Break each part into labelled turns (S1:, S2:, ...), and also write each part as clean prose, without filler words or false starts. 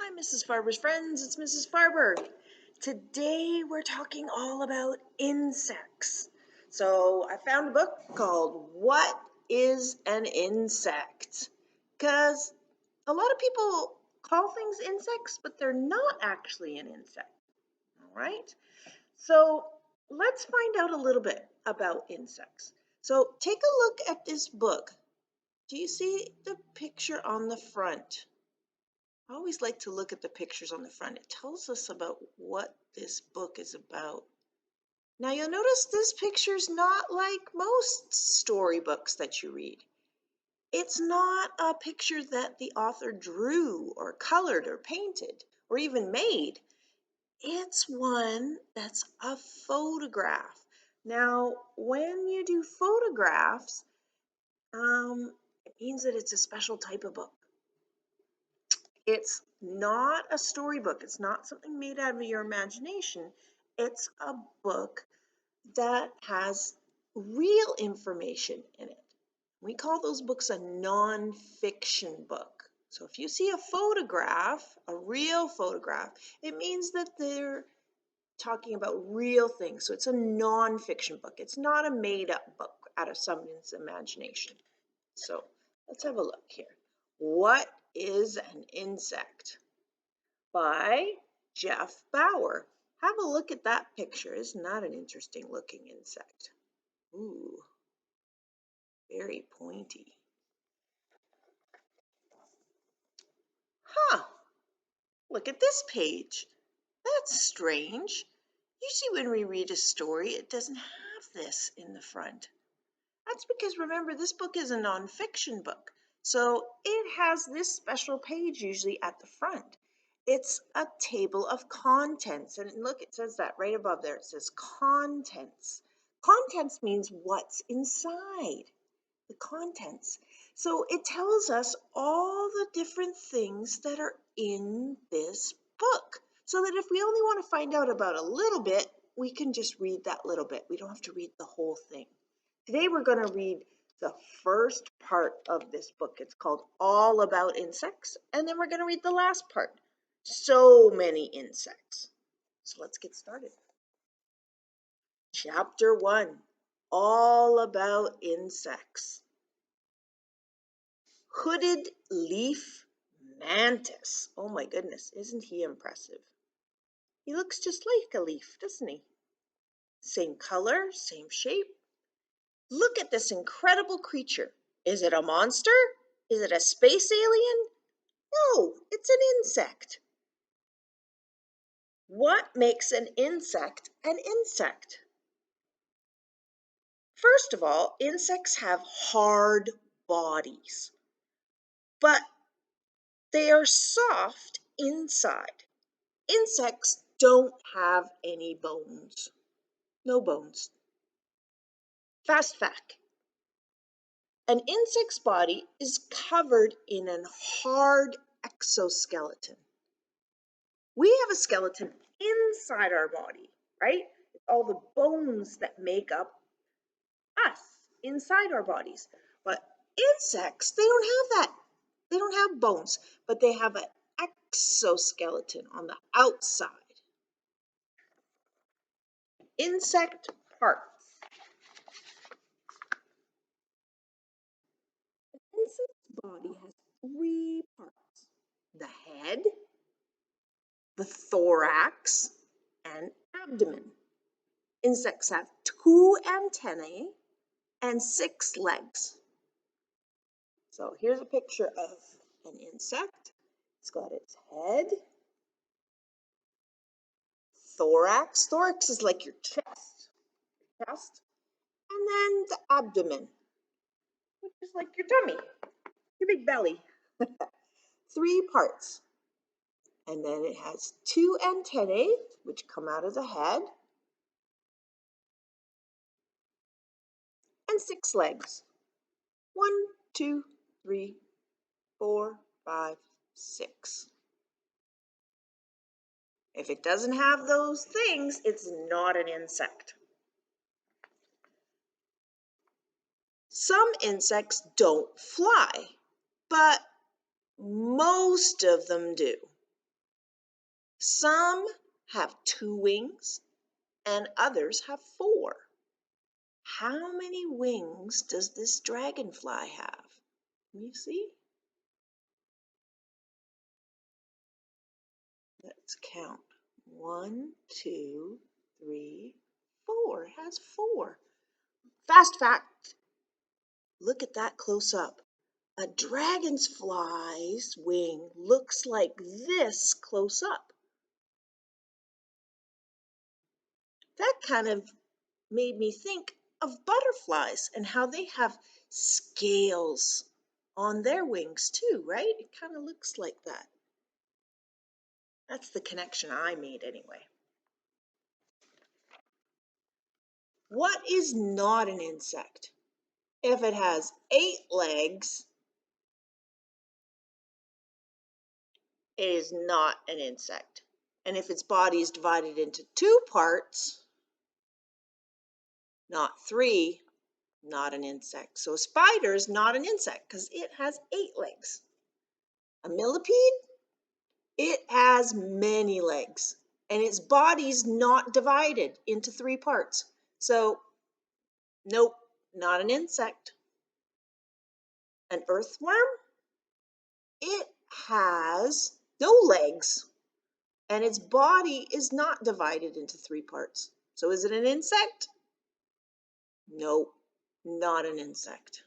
S1: Hi, Mrs. Farber's friends. It's Mrs. Farber. Today we're talking all about insects. So I found a book called What is an Insect? Because a lot of people call things insects, but they're not actually an insect. All right? So let's find out a little bit about insects. So take a look at this book. Do you see the picture on the front? I always like to look at the pictures on the front. It tells us about what this book is about. Now you'll notice this picture's not like most storybooks that you read. It's not a picture that the author drew or colored or painted or even made. It's one that's a photograph. Now, when you do photographs, it means that it's a special type of book. It's not a storybook. It's not something made out of your imagination. It's a book that has real information in it. We call those books a nonfiction book. So if you see a photograph, a real photograph, it means that they're talking about real things. So it's a nonfiction book. It's not a made-up book out of someone's imagination. So let's have a look here. What is an insect? By Jeff Bauer. Have a look at that picture. Isn't that an interesting looking insect? Ooh, very pointy. Huh, look at this page. That's strange. Usually when we read a story, it doesn't have this in the front. That's because, remember, this book is a nonfiction book. So it has this special page usually at the front. It's a table of contents. And look, it says that right above there. It says contents. Contents means what's inside, the contents. So it tells us all the different things that are in this book. So that if we only want to find out about a little bit, we can just read that little bit. We don't have to read the whole thing. Today we're going to read the first part of this book. It's called All About Insects, and then we're going to read the last part, So Many Insects. So let's get started. Chapter 1, All About Insects. Hooded leaf mantis. Oh my goodness, isn't he impressive? He looks just like a leaf, doesn't he? Same color, same shape. Look at this incredible creature. Is it a monster? Is it a space alien? No, it's an insect. What makes an insect an insect? First of all, insects have hard bodies, but they are soft inside. Insects don't have any bones. No bones. Fast fact. An insect's body is covered in a hard exoskeleton. We have a skeleton inside our body, right? It's all the bones that make up us inside our bodies. But insects, they don't have that. They don't have bones, but they have an exoskeleton on the outside. Insect parts. An insect's body has three parts: the head, the thorax, and abdomen. Insects have 2 antennae and 6 legs. So here's a picture of an insect. It's got its head, thorax. Thorax is like your chest, and then the abdomen, which is like your tummy, your big belly. 3 parts. And then it has 2 antennae, which come out of the head, and 6 legs. 1, 2, 3, 4, 5, 6. If it doesn't have those things, it's not an insect. Some insects don't fly, but most of them do. Some have 2 wings and others have 4. How many wings does this dragonfly have? Can you see? Let's count. 1, 2, 3, 4. It has 4. Fast fact. Look at that close up. A dragonfly's wing looks like this close up. That kind of made me think of butterflies and how they have scales on their wings too, right? It kind of looks like that. That's the connection I made anyway. What is not an insect? If it has 8 legs, it is not an insect. And if its body is divided into 2 parts, not 3, not an insect. So a spider is not an insect because it has 8 legs. A millipede, it has many legs and its body's not divided into 3 parts. So nope, not an insect. An earthworm, it has no legs and its body is not divided into 3 parts. So is it an insect? Nope, not an insect.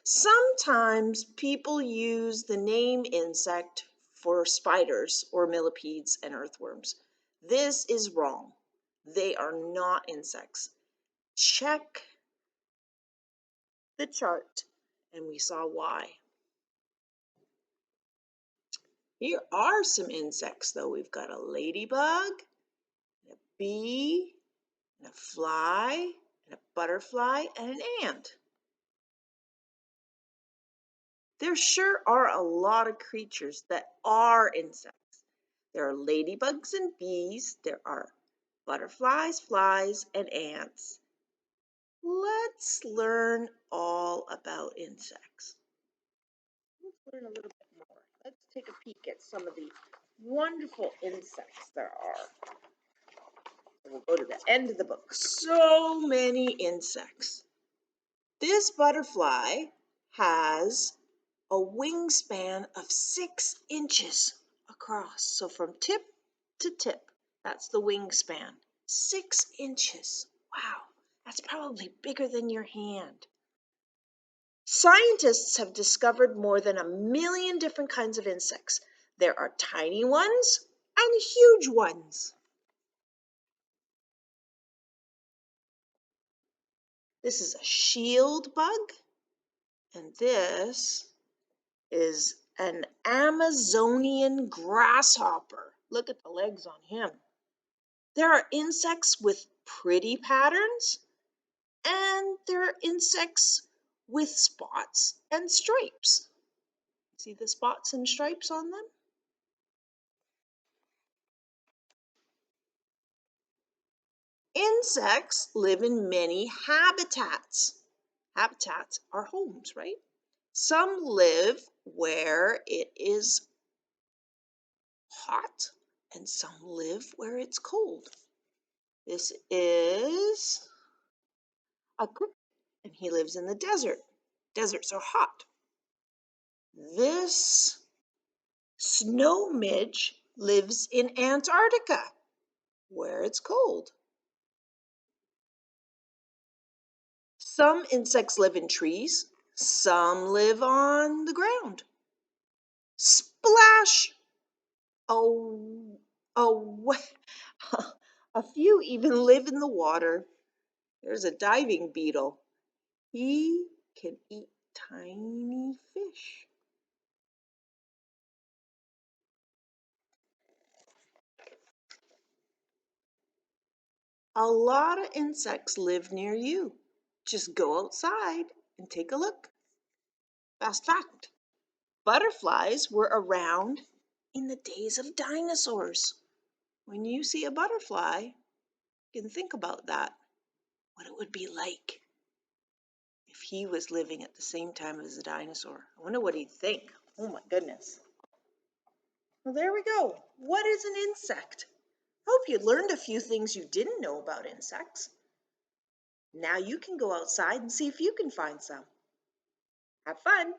S1: Sometimes people use the name insect for spiders or millipedes and earthworms. This is wrong. They are not insects. Check the chart and we saw why. Here are some insects though. We've got a ladybug, a bee, and a fly, and a butterfly, and an ant. There sure are a lot of creatures that are insects. There are ladybugs and bees. There are butterflies, flies, and ants. Let's learn all about insects. Let's learn a little bit more. Let's take a peek at some of the wonderful insects there are. We'll go to the end of the book. So many insects. This butterfly has a wingspan of 6 inches across. So from tip to tip, that's the wingspan. 6 inches. Wow, that's probably bigger than your hand. Scientists have discovered more than 1,000,000 different kinds of insects. There are tiny ones and huge ones. This is a shield bug, and this is an Amazonian grasshopper. Look at the legs on him. There are insects with pretty patterns, and there are insects with spots and stripes. See the spots and stripes on them? Insects live in many habitats. Habitats are homes, right? Some live where it is hot, and some live where it's cold. This is a cricket, and he lives in the desert. Deserts are hot. This snow midge lives in Antarctica, where it's cold. Some insects live in trees, some live on the ground. Splash! Oh, oh, a few even live in the water. There's a diving beetle. He can eat tiny fish. A lot of insects live near you. Just go outside and take a look. Fast fact, butterflies were around in the days of dinosaurs. When you see a butterfly, you can think about that, what it would be like if he was living at the same time as a dinosaur. I wonder what he'd think. Oh my goodness. Well, there we go. What is an insect? Hope you learned a few things you didn't know about insects. Now you can go outside and see if you can find some. Have fun!